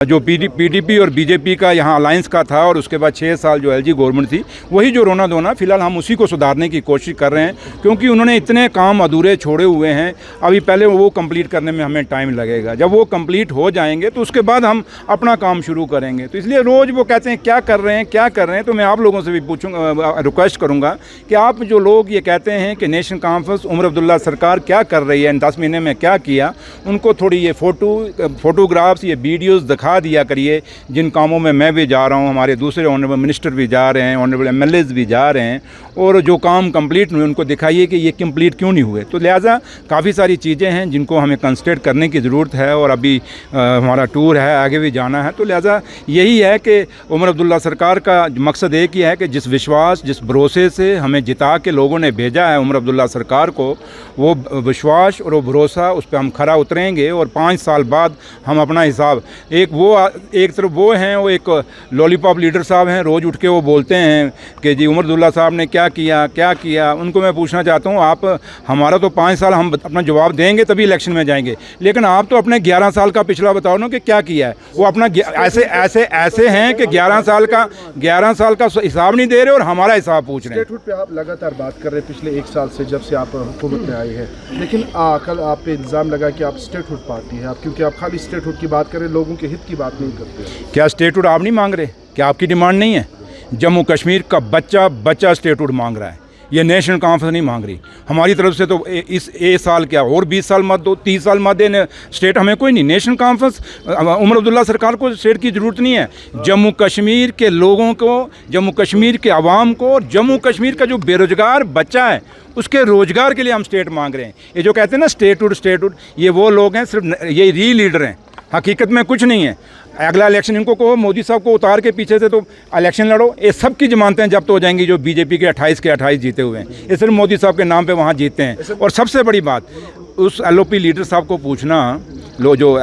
जो पीडीपी और बीजेपी का यहाँ अलायंस का था और उसके बाद 6 साल जो एलजी गवर्नमेंट थी, वही जो रोना धोना, फिलहाल हम उसी को सुधारने की कोशिश कर रहे हैं, क्योंकि उन्होंने इतने काम अधूरे छोड़े हुए हैं। अभी पहले वो कंप्लीट करने में हमें टाइम लगेगा, जब वो कंप्लीट हो जाएंगे तो उसके बाद हम अपना काम शुरू करेंगे। तो इसलिए रोज़ वो कहते हैं क्या कर रहे हैं, क्या कर रहे हैं। तो मैं आप लोगों से भी पूछूंगा, रिक्वेस्ट करूँगा कि आप जो लोग ये कहते हैं कि नेशनल कॉन्फ्रेंस उमर अब्दुल्ला सरकार क्या कर रही है, इन 10 महीने में क्या किया, उनको थोड़ी ये फोटोग्राफ्स, ये वीडियोज़ दिखा दिया करिए। जिन कामों में मैं भी जा रहा हूं, हमारे दूसरे ऑनरेबल मिनिस्टर भी जा रहे हैं, ऑनरेबल एमएलएज भी जा रहे हैं, और जो काम कंप्लीट हुए उनको दिखाइए कि ये कंप्लीट क्यों नहीं हुए। तो लिहाजा काफ़ी सारी चीज़ें हैं जिनको हमें कंसंट्रेट करने की ज़रूरत है, और अभी हमारा टूर है, आगे भी जाना है। तो लिहाजा यही है कि उमर अब्दुल्ला सरकार का मकसद एक ही है कि जिस विश्वास, जिस भरोसे से हमें जिता के लोगों ने भेजा है उमर अब्दुल्ला सरकार को, वो विश्वास और वो भरोसा, उस पर हम खरा उतरेंगे। और 5 साल बाद हम अपना हिसाब, एक तरफ वो हैं, वो एक लॉलीपॉप लीडर साहब हैं, रोज़ उठ के वो बोलते हैं कि जी उमर अब्दुल्ला साहब ने क्या किया। उनको मैं पूछना चाहता हूँ, आप हमारा तो 5 साल हम अपना जवाब देंगे तभी इलेक्शन में जाएंगे, लेकिन आप तो अपने 11 साल का पिछला बताओ ना कि क्या किया है। वो अपना ऐसे हैं कि 11 साल का हिसाब नहीं दे रहे और हमारा हिसाब पूछ रहे हैं। स्टेटहुड पे आप लगातार बात कर रहे हैं पिछले 1 साल से, जब से आप हुकूमत में आए हैं, लेकिन कल आप पे इल्ज़ाम लगा कि आप स्टेटहुड पार्टी है, आप क्योंकि आप खाली स्टेटहुड की बात कर रहे हैं, लोगों के हित की बात नहीं करते। क्या स्टेटहुड आप नहीं मांग रहे? क्या आपकी डिमांड नहीं है? जम्मू कश्मीर का बच्चा स्टेटहुड मांग रहा है, ये नेशनल कॉन्फ्रेंस नहीं मांग रही। हमारी तरफ से तो इस साल क्या और 20 साल मत दो, 30 साल मत देने स्टेट हमें कोई नहीं। नेशनल कॉन्फ्रेंस उमर अब्दुल्ला सरकार को स्टेट की ज़रूरत नहीं है। जम्मू कश्मीर के लोगों को, जम्मू कश्मीर के आवाम को, और जम्मू कश्मीर का जो बेरोज़गार बच्चा है उसके रोज़गार के लिए हम स्टेट मांग रहे हैं। ये जो कहते हैं ना स्टेटहुड, ये वो लोग हैं, सिर्फ ये री लीडर हैं, हकीकत में कुछ नहीं है। अगला इलेक्शन इनको कहो मोदी साहब को उतार के पीछे से तो इलेक्शन लड़ो, ये सब की जमानतें जब्त हो जाएंगी जो बीजेपी के 28 जीते हुए हैं। ये सिर्फ मोदी साहब के नाम पे वहाँ जीतते हैं। और सबसे बड़ी बात, उस एलओपी लीडर साहब को पूछना, जो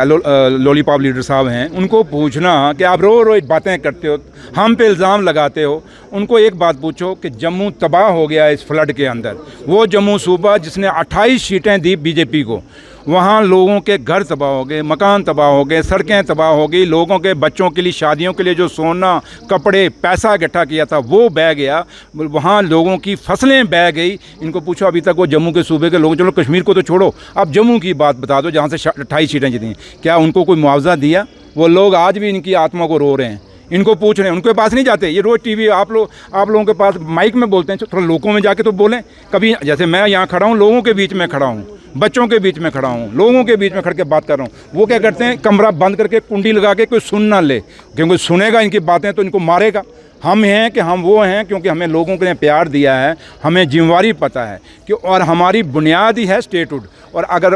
लॉलीपॉप लीडर साहब हैं, उनको पूछना कि आप रोज़ बातें करते हो, हम पे इल्ज़ाम लगाते हो। उनको एक बात पूछो कि जम्मू तबाह हो गया इस फ्लड के अंदर। वो जम्मू सूबा जिसने 28 सीटें दी बीजेपी को, वहाँ लोगों के घर तबाह हो गए, मकान तबाह हो गए, सड़कें तबाह हो गई, लोगों के बच्चों के लिए, शादियों के लिए जो सोना, कपड़े, पैसा इकट्ठा किया था वो बह गया, वहाँ लोगों की फसलें बह गई। इनको पूछो अभी तक वो जम्मू के सूबे के लोग, चलो कश्मीर को तो छोड़ो, आप जम्मू की बात बता दो जहाँ से 28 सीटें जीती, क्या उनको कोई मुआवजा दिया? वो लोग आज भी इनकी आत्मा को रो रहे हैं, इनको पूछ रहे हैं, उनके पास नहीं जाते। ये रोज़ टीवी आप लोगों के पास माइक में बोलते हैं, थोड़ा लोगों में जाके तो बोलें कभी। जैसे मैं यहाँ खड़ा हूँ, लोगों के बीच में खड़ा हूँ, बच्चों के बीच में खड़ा हूँ, लोगों के बीच में खड़ के बात कर रहा हूँ। वो क्या करते हैं, कमरा बंद करके कुंडी लगा के कोई सुन ना ले, क्योंकि सुनेगा इनकी बातें तो इनको मारेगा। हम हैं कि हम वो हैं क्योंकि हमें लोगों ने प्यार दिया है, हमें जिम्मेवारी पता है कि, और हमारी बुनियाद ही है स्टेटहुड। और अगर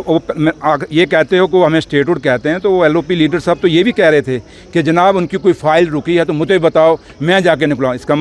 ये कहते हो कि हमें स्टेटहुड कहते हैं, तो वो एलओपी लीडर साहब तो ये भी कह रहे थे कि जनाब उनकी कोई फाइल रुकी है तो मुझे बताओ, मैं जाके निकलाऊँ। इसका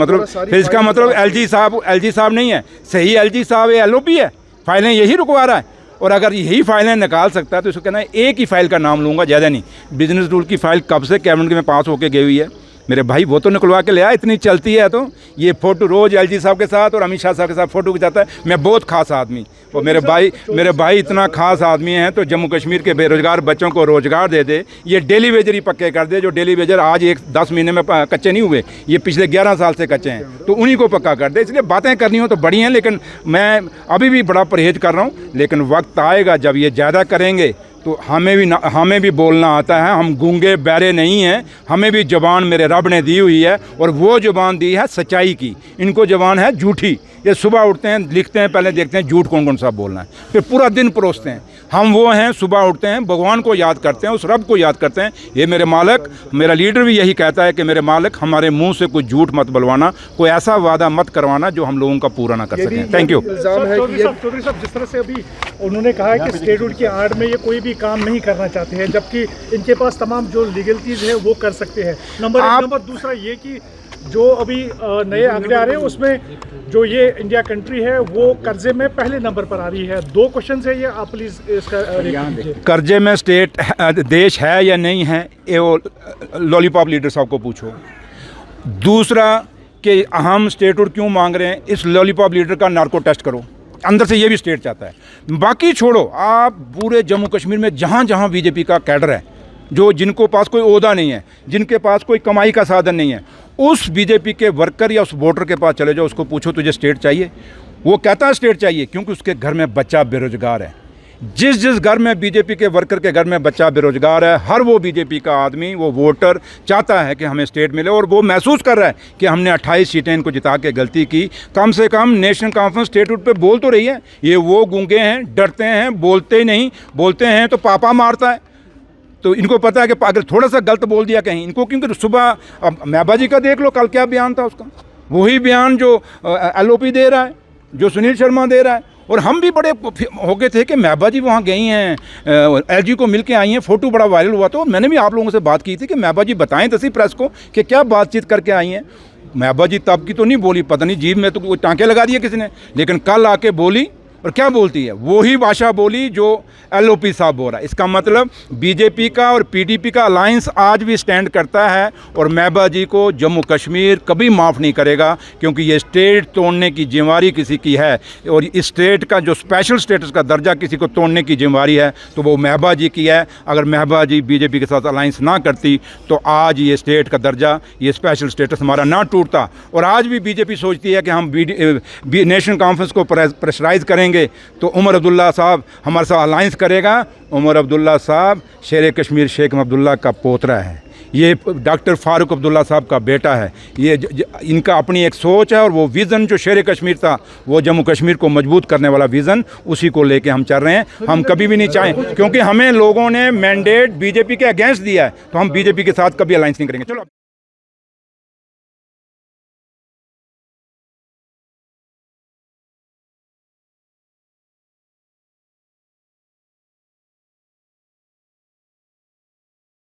मतलब एलजी साहब नहीं है, सही एलजी साहब ये एलओपी है, फाइलें यही रुकवा रहा है। और अगर यही फाइलें निकाल सकता है तो इसको कहना है एक ही फाइल का नाम लूँगा, ज़्यादा नहीं। बिजनेस रूल की फ़ाइल कब से कैबिनेट में पास होकर गई हुई है मेरे भाई, वो तो निकलवा के ले आया, इतनी चलती है। तो ये फ़ोटो रोज़ एलजी साहब के साथ और अमित शाह साहब के साथ फ़ोटो खिंचाता है। मैं बहुत ख़ास आदमी, और मेरे भाई इतना ख़ास आदमी हैं तो जम्मू कश्मीर के बेरोज़गार बच्चों को रोज़गार दे दे, ये डेली वेजर ही पक्के कर दे। जो डेली वेजर आज 10 महीने में कच्चे नहीं हुए, ये पिछले 11 साल से कच्चे हैं, तो उन्हीं को पक्का कर दे। इसलिए बातें करनी हो तो बड़ी हैं, लेकिन मैं अभी भी बड़ा परहेज़ कर रहा हूँ। लेकिन वक्त आएगा जब ये ज़्यादा करेंगे तो हमें भी बोलना आता है। हम गूंगे बहरे नहीं हैं, हमें भी ज़बान मेरे रब ने दी हुई है, और वो ज़बान दी है सच्चाई की। इनको ज़बान है झूठी। ये सुबह उठते हैं, लिखते हैं, पहले देखते हैं झूठ कौन सा बोलना है, फिर पूरा दिन परोसते हैं। हम वो हैं, सुबह उठते हैं, भगवान को याद करते हैं, उस रब को याद करते हैं। ये मेरे मालिक, मेरा लीडर भी यही कहता है कि मेरे मालिक, हमारे मुंह से कोई झूठ मत बुलवाना, कोई ऐसा वादा मत करवाना जो हम लोगों का पूरा ना कर सकें। Thank you. चौधरी साहब, जिस तरह से अभी उन्होंने कहा है कि स्टेटहुड की आड़ में ये कोई भी काम नहीं करना चाहते हैं, जबकि इनके पास तमाम जो लीगलिटीज़ है वो कर सकते हैं। नंबर दूसरा ये कि जो अभी नए आंकड़े आ रहे हैं उसमें जो ये इंडिया कंट्री है वो कर्जे में पहले नंबर पर आ रही है। 2 क्वेश्चन है ये, आप प्लीज़ इसका कर्जे में स्टेट देश है या नहीं है, ये वो लॉलीपॉप लीडर साहब को पूछो। दूसरा कि हम स्टेटहुड क्यों मांग रहे हैं, इस लॉलीपॉप लीडर का नार्को टेस्ट करो, अंदर से ये भी स्टेट चाहता है। बाकी छोड़ो, आप पूरे जम्मू कश्मीर में जहाँ जहाँ बीजेपी का कैडर है, जो जिनको पास कोई ओहदा नहीं है, जिनके पास कोई कमाई का साधन नहीं है, उस बीजेपी के वर्कर या उस वोटर के पास चले जाओ, उसको पूछो तुझे स्टेट चाहिए, वो कहता है स्टेट चाहिए, क्योंकि उसके घर में बच्चा बेरोजगार है। जिस घर में बीजेपी के वर्कर के घर में बच्चा बेरोजगार है, हर वो बीजेपी का आदमी, वो वोटर चाहता है कि हमें स्टेट मिले, और वो महसूस कर रहा है कि हमने 28 सीटें इनको जिता के गलती की। कम से कम नेशनल कॉन्फ्रेंस स्टेटहुड पे बोल तो रही है। ये वो गूंगे हैं, डरते हैं, बोलते ही नहीं, बोलते हैं तो पापा मारता है। तो इनको पता है कि अगर थोड़ा सा गलत बोल दिया कहीं इनको, क्योंकि सुबह अब महबा जी का देख लो, कल क्या बयान था उसका, वही बयान जो LOP दे रहा है, जो सुनील शर्मा दे रहा है। और हम भी बड़े हो गए थे कि महबा जी वहाँ गई हैं, LG को मिल के आई हैं, फ़ोटो बड़ा वायरल हुआ। तो मैंने भी आप लोगों से बात की थी कि महबा जी बताएं तो सही प्रेस को कि क्या बातचीत करके आई हैं। महबा जी तब की तो नहीं बोली, पता नहीं जीभ में तो कोई टाँके लगा दिए किसी ने, लेकिन कल आके बोली, और क्या बोलती है, वही भाषा बोली जो LOP साहब बोल रहा है। इसका मतलब बीजेपी का और PDP का अलायंस आज भी स्टैंड करता है, और महबा जी को जम्मू कश्मीर कभी माफ़ नहीं करेगा, क्योंकि ये स्टेट तोड़ने की जिम्मेवारी किसी की है, और इस स्टेट का जो स्पेशल स्टेटस का दर्जा किसी को तोड़ने की जिम्मेवारी है तो वो महबा जी की है। अगर महबा जी बीजेपी के साथ अलायंस ना करती तो आज ये स्टेट का दर्जा, ये स्पेशल स्टेटस हमारा ना टूटता। और आज भी बीजेपी सोचती है कि हम नेशनल कॉन्फ्रेंस को प्रेशराइज करेंगे तो उमर अब्दुल्ला साहब हमारे साथ अलायंस करेगा। उमर अब्दुल्ला साहब शेर कश्मीर शेख अब्दुल्ला का पोतरा है, ये डॉक्टर फारूक अब्दुल्ला साहब का बेटा है। ये इनका अपनी एक सोच है, और वो विज़न जो शेर कश्मीर था, वो जम्मू कश्मीर को मजबूत करने वाला विज़न, उसी को लेके हम चल रहे हैं। हम कभी भी नहीं चाहें, क्योंकि हमें लोगों ने मैंडेट बीजेपी के अगेंस्ट दिया है, तो हम बीजेपी के साथ कभी अलायंस नहीं करेंगे। चलो।